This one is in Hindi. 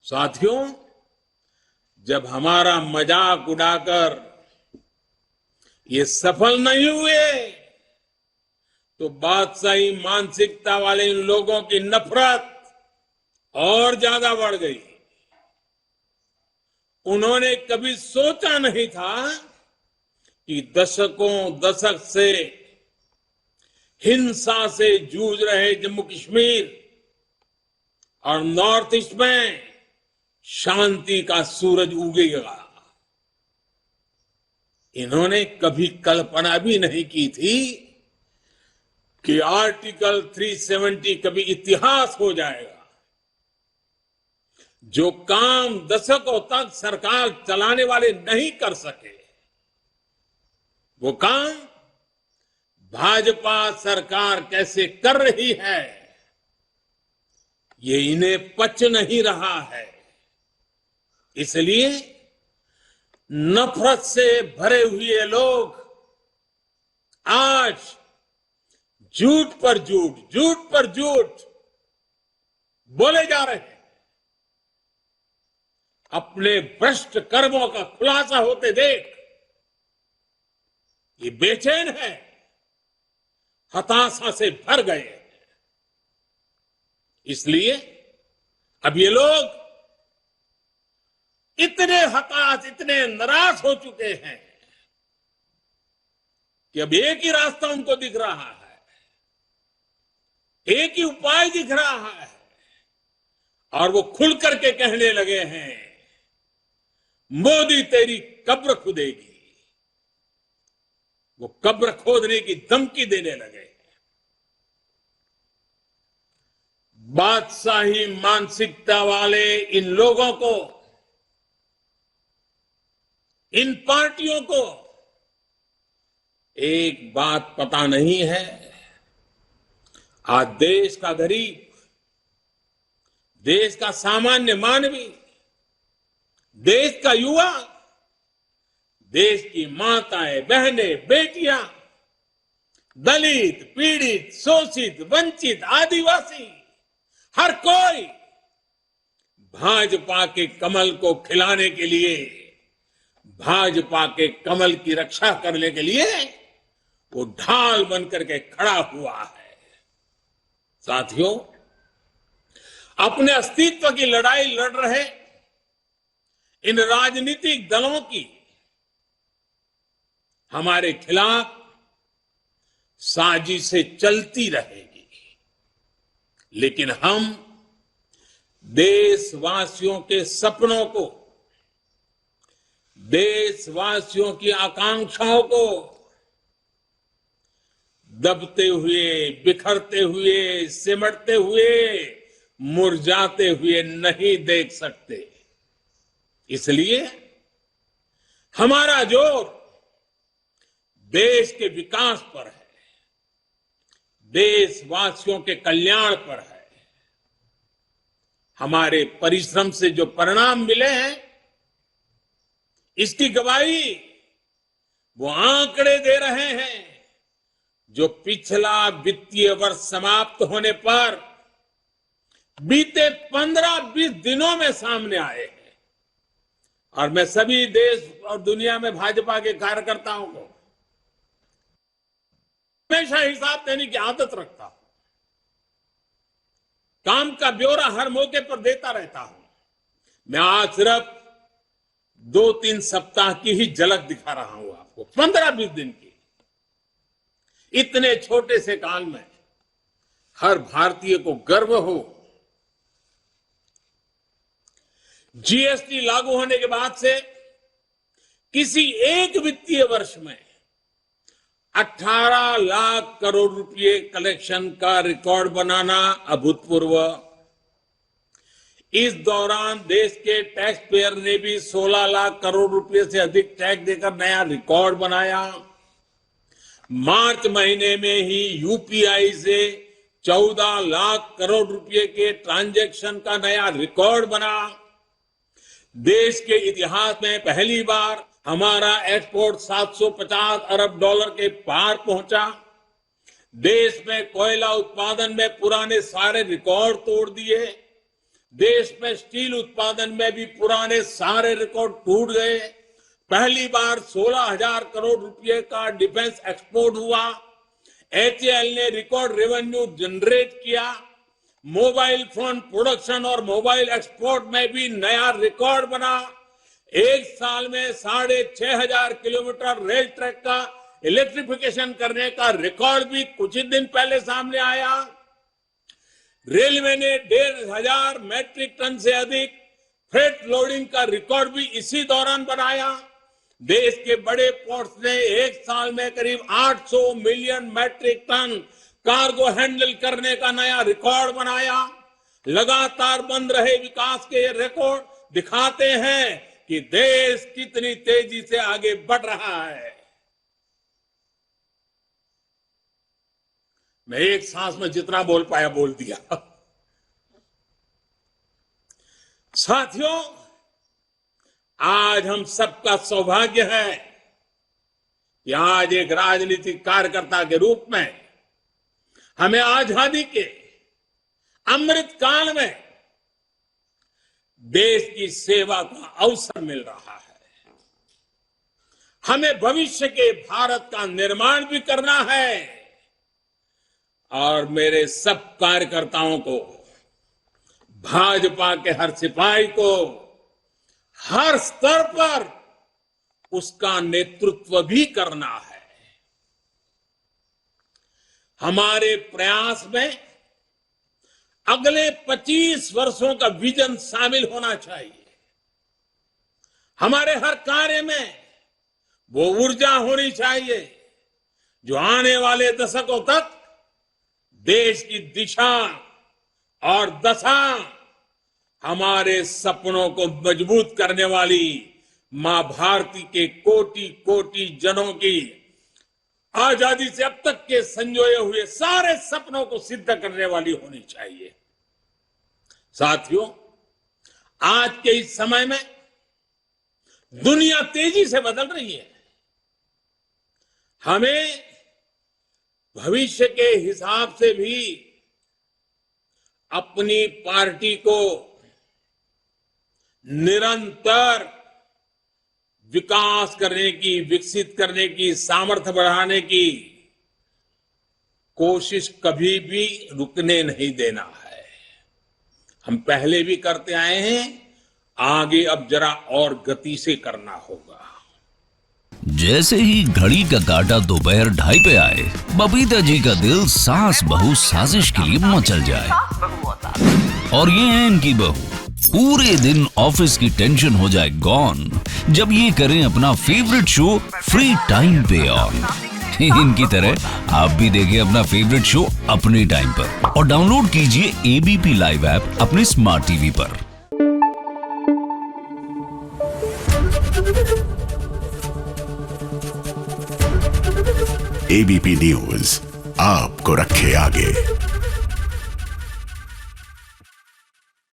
साथियों, जब हमारा मजाक उड़ाकर ये सफल नहीं हुए तो बादशाही मानसिकता वाले इन लोगों की नफरत और ज्यादा बढ़ गई। उन्होंने कभी सोचा नहीं था कि दशक से हिंसा से जूझ रहे जम्मू कश्मीर और नॉर्थ ईस्ट में शांति का सूरज उगेगा। इन्होंने कभी कल्पना भी नहीं की थी कि आर्टिकल 370 कभी इतिहास हो जाएगा। जो काम दशकों तक सरकार चलाने वाले नहीं कर सके, वो काम भाजपा सरकार कैसे कर रही है, ये इन्हें पच नहीं रहा है। इसलिए नफरत से भरे हुए लोग आज झूठ पर झूठ बोले जा रहे हैं। अपने भ्रष्ट कर्मों का खुलासा होते देख ये बेचैन है, हताशा से भर गए हैं। इसलिए अब ये लोग इतने हताश, इतने नाराज हो चुके हैं कि अब एक ही रास्ता उनको दिख रहा है, एक ही उपाय दिख रहा है, और वो खुल करके कहने लगे हैं, मोदी तेरी कब्र खुदेगी। वो कब्र खोदने की धमकी देने लगे। बादशाही मानसिकता वाले इन लोगों को, इन पार्टियों को एक बात पता नहीं है। आज देश का गरीब, देश का सामान्य मानवी, देश का युवा, देश की माताएं, बहनें, बेटियां, दलित, पीड़ित, शोषित, वंचित, आदिवासी, हर कोई भाजपा के कमल को खिलाने के लिए, भाजपा के कमल की रक्षा करने के लिए वो ढाल बनकर के खड़ा हुआ है। साथियों, अपने अस्तित्व की लड़ाई लड़ रहे इन राजनीतिक दलों की हमारे खिलाफ साजिशें चलती रहेगी, लेकिन हम देशवासियों के सपनों को, देशवासियों की आकांक्षाओं को दबते हुए, बिखरते हुए, सिमटते हुए, मुरझाते हुए नहीं देख सकते। इसलिए हमारा जोर देश के विकास पर है, देशवासियों के कल्याण पर है। हमारे परिश्रम से जो परिणाम मिले हैं, इसकी गवाही वो आंकड़े दे रहे हैं जो पिछला वित्तीय वर्ष समाप्त होने पर बीते 15-20 दिनों में सामने आए हैं। और मैं सभी देश और दुनिया में भाजपा के कार्यकर्ताओं को हमेशा हिसाब देने की आदत रखता हूं। काम का ब्यौरा हर मौके पर देता रहता हूं। मैं आज सिर्फ 2-3 सप्ताह की ही झलक दिखा रहा हूं आपको, 15-20 दिन की। इतने छोटे से काल में हर भारतीय को गर्व हो। जीएसटी लागू होने के बाद से किसी एक वित्तीय वर्ष में 18 लाख करोड़ रुपए कलेक्शन का रिकॉर्ड बनाना अभूतपूर्व। इस दौरान देश के टैक्स पेयर ने भी 16 लाख करोड़ रुपए से अधिक टैक्स देकर नया रिकॉर्ड बनाया। मार्च महीने में ही यूपीआई से 14 लाख करोड़ रुपए के ट्रांजैक्शन का नया रिकॉर्ड बना। देश के इतिहास में पहली बार हमारा एक्सपोर्ट 750 अरब डॉलर के पार पहुंचा। देश में कोयला उत्पादन में पुराने सारे रिकॉर्ड तोड़ दिए। देश में स्टील उत्पादन में भी पुराने सारे रिकॉर्ड टूट गए। पहली बार 16,000 करोड़ रुपए का डिफेंस एक्सपोर्ट हुआ। एचएएल ने रिकॉर्ड रेवेन्यू जनरेट किया। मोबाइल फोन प्रोडक्शन और मोबाइल एक्सपोर्ट में भी नया रिकॉर्ड बना। एक साल में 6,500 किलोमीटर रेल ट्रैक का इलेक्ट्रिफिकेशन करने का रिकॉर्ड भी कुछ ही दिन पहले सामने आया। रेलवे ने 1,500 मैट्रिक टन से अधिक फ्रेट लोडिंग का रिकॉर्ड भी इसी दौरान बनाया। देश के बड़े पोर्ट्स ने एक साल में करीब 800 million metric ton cargo handle करने का नया रिकॉर्ड बनाया। लगातार बन रहे विकास के ये रिकॉर्ड दिखाते हैं कि देश कितनी तेजी से आगे बढ़ रहा है। मैं एक सांस में जितना बोल पाया बोल दिया। साथियों, आज हम सबका सौभाग्य है कि आज एक राजनीतिक कार्यकर्ता के रूप में हमें आजादी के अमृत काल में देश की सेवा का अवसर मिल रहा है। हमें भविष्य के भारत का निर्माण भी करना है और मेरे सब कार्यकर्ताओं को, भाजपा के हर सिपाही को हर स्तर पर उसका नेतृत्व भी करना है। हमारे प्रयास में अगले 25 वर्षों का विजन शामिल होना चाहिए। हमारे हर कार्य में वो ऊर्जा होनी चाहिए जो आने वाले दशकों तक देश की दिशा और दशा, हमारे सपनों को मजबूत करने वाली मां भारती के कोटि कोटि जनों की आजादी से अब तक के संजोए हुए सारे सपनों को सिद्ध करने वाली होनी चाहिए। साथियों, आज के इस समय में दुनिया तेजी से बदल रही है। हमें भविष्य के हिसाब से भी अपनी पार्टी को निरंतर विकास करने की, विकसित करने की, सामर्थ्य बढ़ाने की कोशिश कभी भी रुकने नहीं देना है। हम पहले भी करते आए हैं, आगे अब जरा और गति से करना होगा। जैसे ही घड़ी का काटा दोपहर 2:30 पे आए, बबीता जी का दिल सास बहू साजिश के लिए मचल जाए। और ये है इनकी बहू, पूरे दिन ऑफिस की टेंशन हो जाए गॉन जब ये करें अपना फेवरेट शो फ्री टाइम पे ऑन। इनकी तरह आप भी देखें अपना फेवरेट शो अपने टाइम पर और डाउनलोड कीजिए एबीपी लाइव ऐप अपने स्मार्ट टीवी पर। एबीपी न्यूज आपको रखे आगे।